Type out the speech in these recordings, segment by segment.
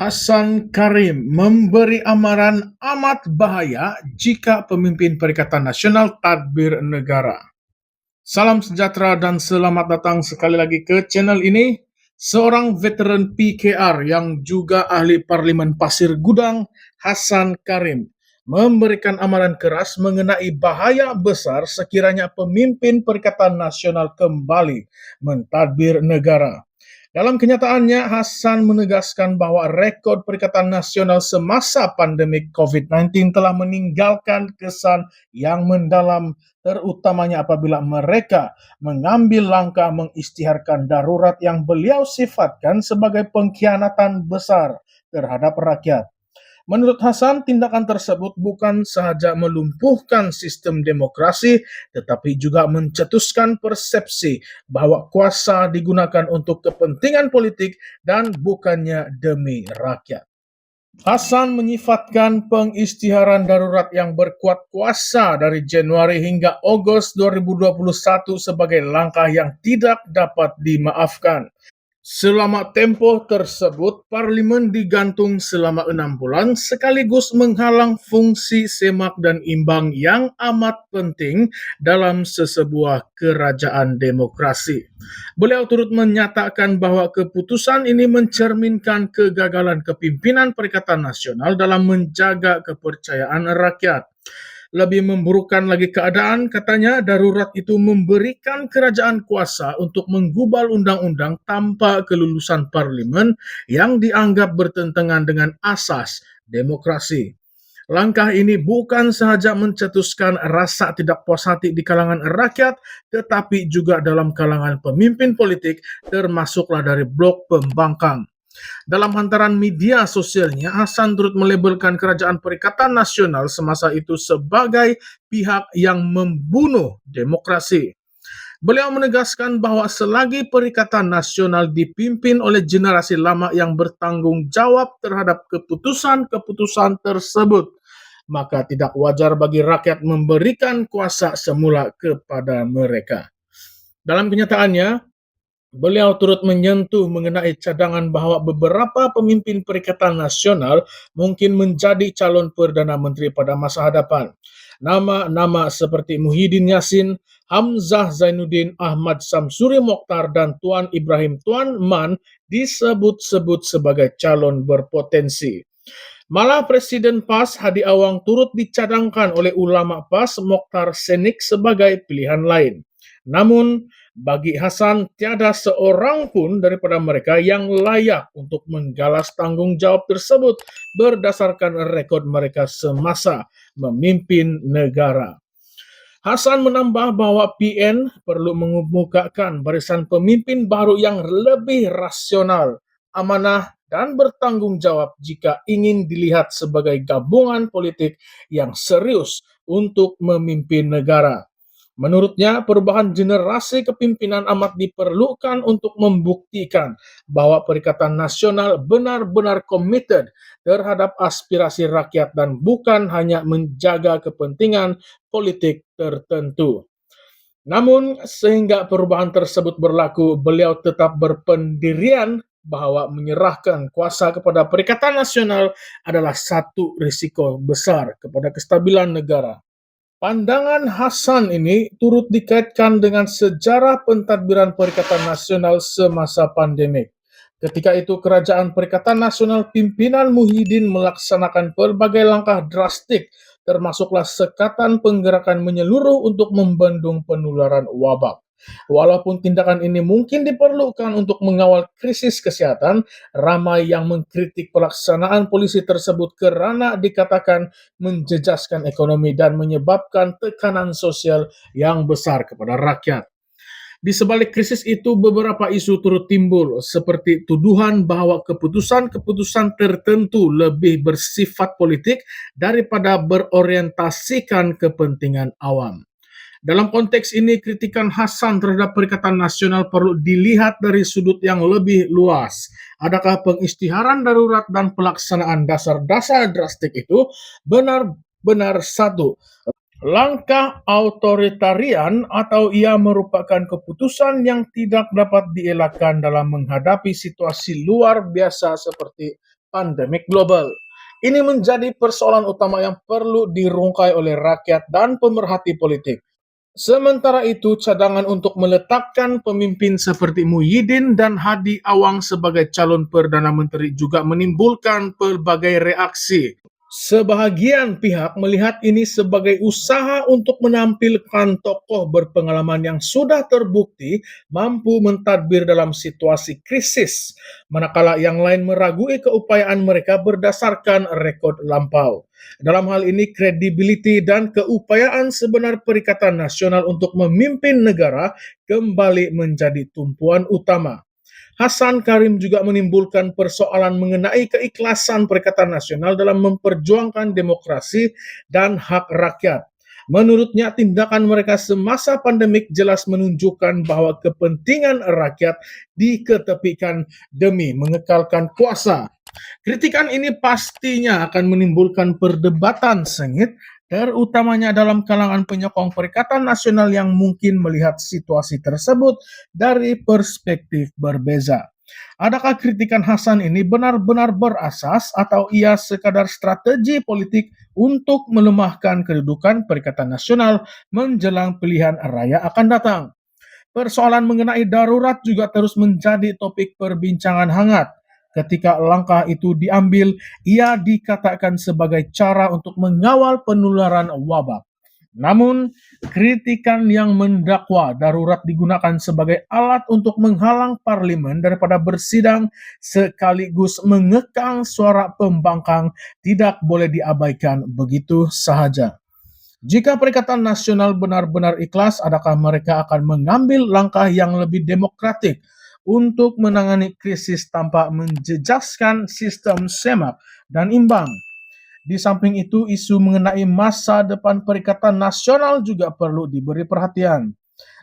Hasan Karim memberi amaran amat bahaya jika pemimpin Perikatan Nasional tadbir negara. Salam sejahtera dan selamat datang sekali lagi ke channel ini. Seorang veteran PKR yang juga ahli Parlimen Pasir Gudang, Hasan Karim, memberikan amaran keras mengenai bahaya besar sekiranya pemimpin Perikatan Nasional kembali mentadbir negara. Dalam kenyataannya, Hasan menegaskan bahwa rekod Perikatan Nasional semasa pandemi COVID-19 telah meninggalkan kesan yang mendalam, terutamanya apabila mereka mengambil langkah mengisytiharkan darurat yang beliau sifatkan sebagai pengkhianatan besar terhadap rakyat. Menurut Hasan, tindakan tersebut bukan sahaja melumpuhkan sistem demokrasi, tetapi juga mencetuskan persepsi bahwa kuasa digunakan untuk kepentingan politik dan bukannya demi rakyat. Hasan menyifatkan pengisytiharan darurat yang berkuat kuasa dari Januari hingga Agustus 2021 sebagai langkah yang tidak dapat dimaafkan. Selama tempoh tersebut, Parlimen digantung selama 6 bulan sekaligus menghalang fungsi semak dan imbang yang amat penting dalam sesebuah kerajaan demokrasi. Beliau turut menyatakan bahwa keputusan ini mencerminkan kegagalan kepimpinan Perikatan Nasional dalam menjaga kepercayaan rakyat. Lebih memburukkan lagi keadaan, katanya darurat itu memberikan kerajaan kuasa untuk menggubal undang-undang tanpa kelulusan parlimen yang dianggap bertentangan dengan asas demokrasi. Langkah ini bukan sahaja mencetuskan rasa tidak puas hati di kalangan rakyat, tetapi juga dalam kalangan pemimpin politik, termasuklah dari blok pembangkang. Dalam hantaran media sosialnya, Hasan turut melabelkan Kerajaan Perikatan Nasional semasa itu sebagai pihak yang membunuh demokrasi. Beliau menegaskan bahwa selagi Perikatan Nasional dipimpin oleh generasi lama yang bertanggung jawab terhadap keputusan-keputusan tersebut, maka tidak wajar bagi rakyat memberikan kuasa semula kepada mereka. Dalam kenyataannya, beliau turut menyentuh mengenai cadangan bahwa beberapa pemimpin Perikatan Nasional mungkin menjadi calon Perdana Menteri pada masa hadapan. Nama-nama seperti Muhyiddin Yassin, Hamzah Zainuddin, Ahmad Samsuri Mokhtar, dan Tuan Ibrahim Tuan Man disebut-sebut sebagai calon berpotensi. Malah Presiden PAS Hadi Awang turut dicadangkan oleh ulama PAS Mokhtar Senik sebagai pilihan lain. Namun, bagi Hasan, tiada seorang pun daripada mereka yang layak untuk menggalas tanggung jawab tersebut berdasarkan rekod mereka semasa memimpin negara. Hasan menambah bahwa PN perlu mengemukakan barisan pemimpin baru yang lebih rasional, amanah, dan bertanggung jawab jika ingin dilihat sebagai gabungan politik yang serius untuk memimpin negara. Menurutnya, perubahan generasi kepimpinan amat diperlukan untuk membuktikan bahwa Perikatan Nasional benar-benar committed terhadap aspirasi rakyat dan bukan hanya menjaga kepentingan politik tertentu. Namun, sehingga perubahan tersebut berlaku, beliau tetap berpendirian bahwa menyerahkan kuasa kepada Perikatan Nasional adalah satu risiko besar kepada kestabilan negara. Pandangan Hasan ini turut dikaitkan dengan sejarah pentadbiran Perikatan Nasional semasa pandemik. Ketika itu Kerajaan Perikatan Nasional pimpinan Muhyiddin melaksanakan berbagai langkah drastik, termasuklah sekatan penggerakan menyeluruh untuk membendung penularan wabak. Walaupun tindakan ini mungkin diperlukan untuk mengawal krisis kesehatan, ramai yang mengkritik pelaksanaan polisi tersebut karena dikatakan menjejaskan ekonomi dan menyebabkan tekanan sosial yang besar kepada rakyat. Di sebalik krisis itu, beberapa isu turut timbul, seperti tuduhan bahwa keputusan-keputusan tertentu lebih bersifat politik daripada berorientasikan kepentingan awam. Dalam konteks ini, kritikan Hasan terhadap Perikatan Nasional perlu dilihat dari sudut yang lebih luas. Adakah pengisytiharan darurat dan pelaksanaan dasar-dasar drastik itu benar-benar satu langkah authoritarian atau ia merupakan keputusan yang tidak dapat dielakkan dalam menghadapi situasi luar biasa seperti pandemik global. Ini menjadi persoalan utama yang perlu dirungkai oleh rakyat dan pemerhati politik. Sementara itu, cadangan untuk meletakkan pemimpin seperti Muhyiddin dan Hadi Awang sebagai calon Perdana Menteri juga menimbulkan pelbagai reaksi. Sebahagian pihak melihat ini sebagai usaha untuk menampilkan tokoh berpengalaman yang sudah terbukti mampu mentadbir dalam situasi krisis, manakala yang lain meragui keupayaan mereka berdasarkan rekod lampau. Dalam hal ini, kredibiliti dan keupayaan sebenar Perikatan Nasional untuk memimpin negara kembali menjadi tumpuan utama. Hasan Karim juga menimbulkan persoalan mengenai keikhlasan Perikatan Nasional dalam memperjuangkan demokrasi dan hak rakyat. Menurutnya, tindakan mereka semasa pandemik jelas menunjukkan bahwa kepentingan rakyat diketepikan demi mengekalkan kuasa. Kritikan ini pastinya akan menimbulkan perdebatan sengit, terutamanya dalam kalangan penyokong Perikatan Nasional yang mungkin melihat situasi tersebut dari perspektif berbeza. Adakah kritikan Hasan ini benar-benar berasas atau ia sekadar strategi politik untuk melemahkan kedudukan Perikatan Nasional menjelang pilihan raya akan datang? Persoalan mengenai darurat juga terus menjadi topik perbincangan hangat. Ketika langkah itu diambil, ia dikatakan sebagai cara untuk mengawal penularan wabah. Namun, kritikan yang mendakwa darurat digunakan sebagai alat untuk menghalang parlemen daripada bersidang sekaligus mengekang suara pembangkang tidak boleh diabaikan begitu sahaja. Jika Perikatan Nasional benar-benar ikhlas, adakah mereka akan mengambil langkah yang lebih demokratik untuk menangani krisis tanpa menjejaskan sistem semak dan imbang? Di samping itu, isu mengenai masa depan Perikatan Nasional juga perlu diberi perhatian.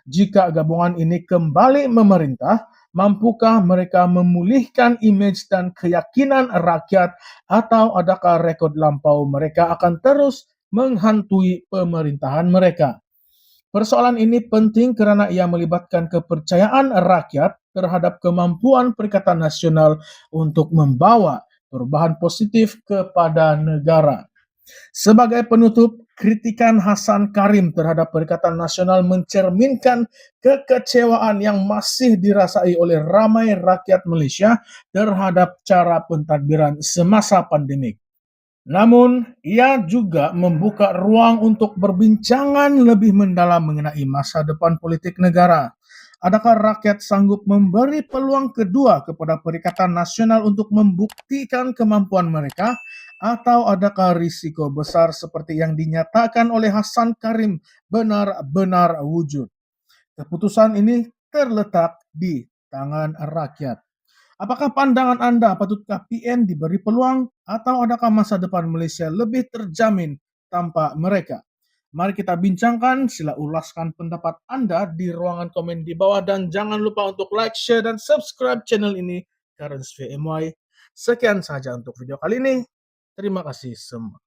Jika gabungan ini kembali memerintah, mampukah mereka memulihkan image dan keyakinan rakyat, atau adakah rekod lampau mereka akan terus menghantui pemerintahan mereka? Persoalan ini penting karena ia melibatkan kepercayaan rakyat terhadap kemampuan Perikatan Nasional untuk membawa perubahan positif kepada negara. Sebagai penutup, kritikan Hasan Karim terhadap Perikatan Nasional mencerminkan kekecewaan yang masih dirasai oleh ramai rakyat Malaysia terhadap cara pentadbiran semasa pandemik. Namun, ia juga membuka ruang untuk perbincangan lebih mendalam mengenai masa depan politik negara. Adakah rakyat sanggup memberi peluang kedua kepada Perikatan Nasional untuk membuktikan kemampuan mereka, atau adakah risiko besar seperti yang dinyatakan oleh Hasan Karim benar-benar wujud? Keputusan ini terletak di tangan rakyat. Apakah pandangan Anda, patutkah PN diberi peluang, atau adakah masa depan Malaysia lebih terjamin tanpa mereka? Mari kita bincangkan, sila ulaskan pendapat Anda di ruangan komen di bawah, dan jangan lupa untuk like, share, dan subscribe channel ini, Currents VMY. Sekian saja untuk video kali ini. Terima kasih semua.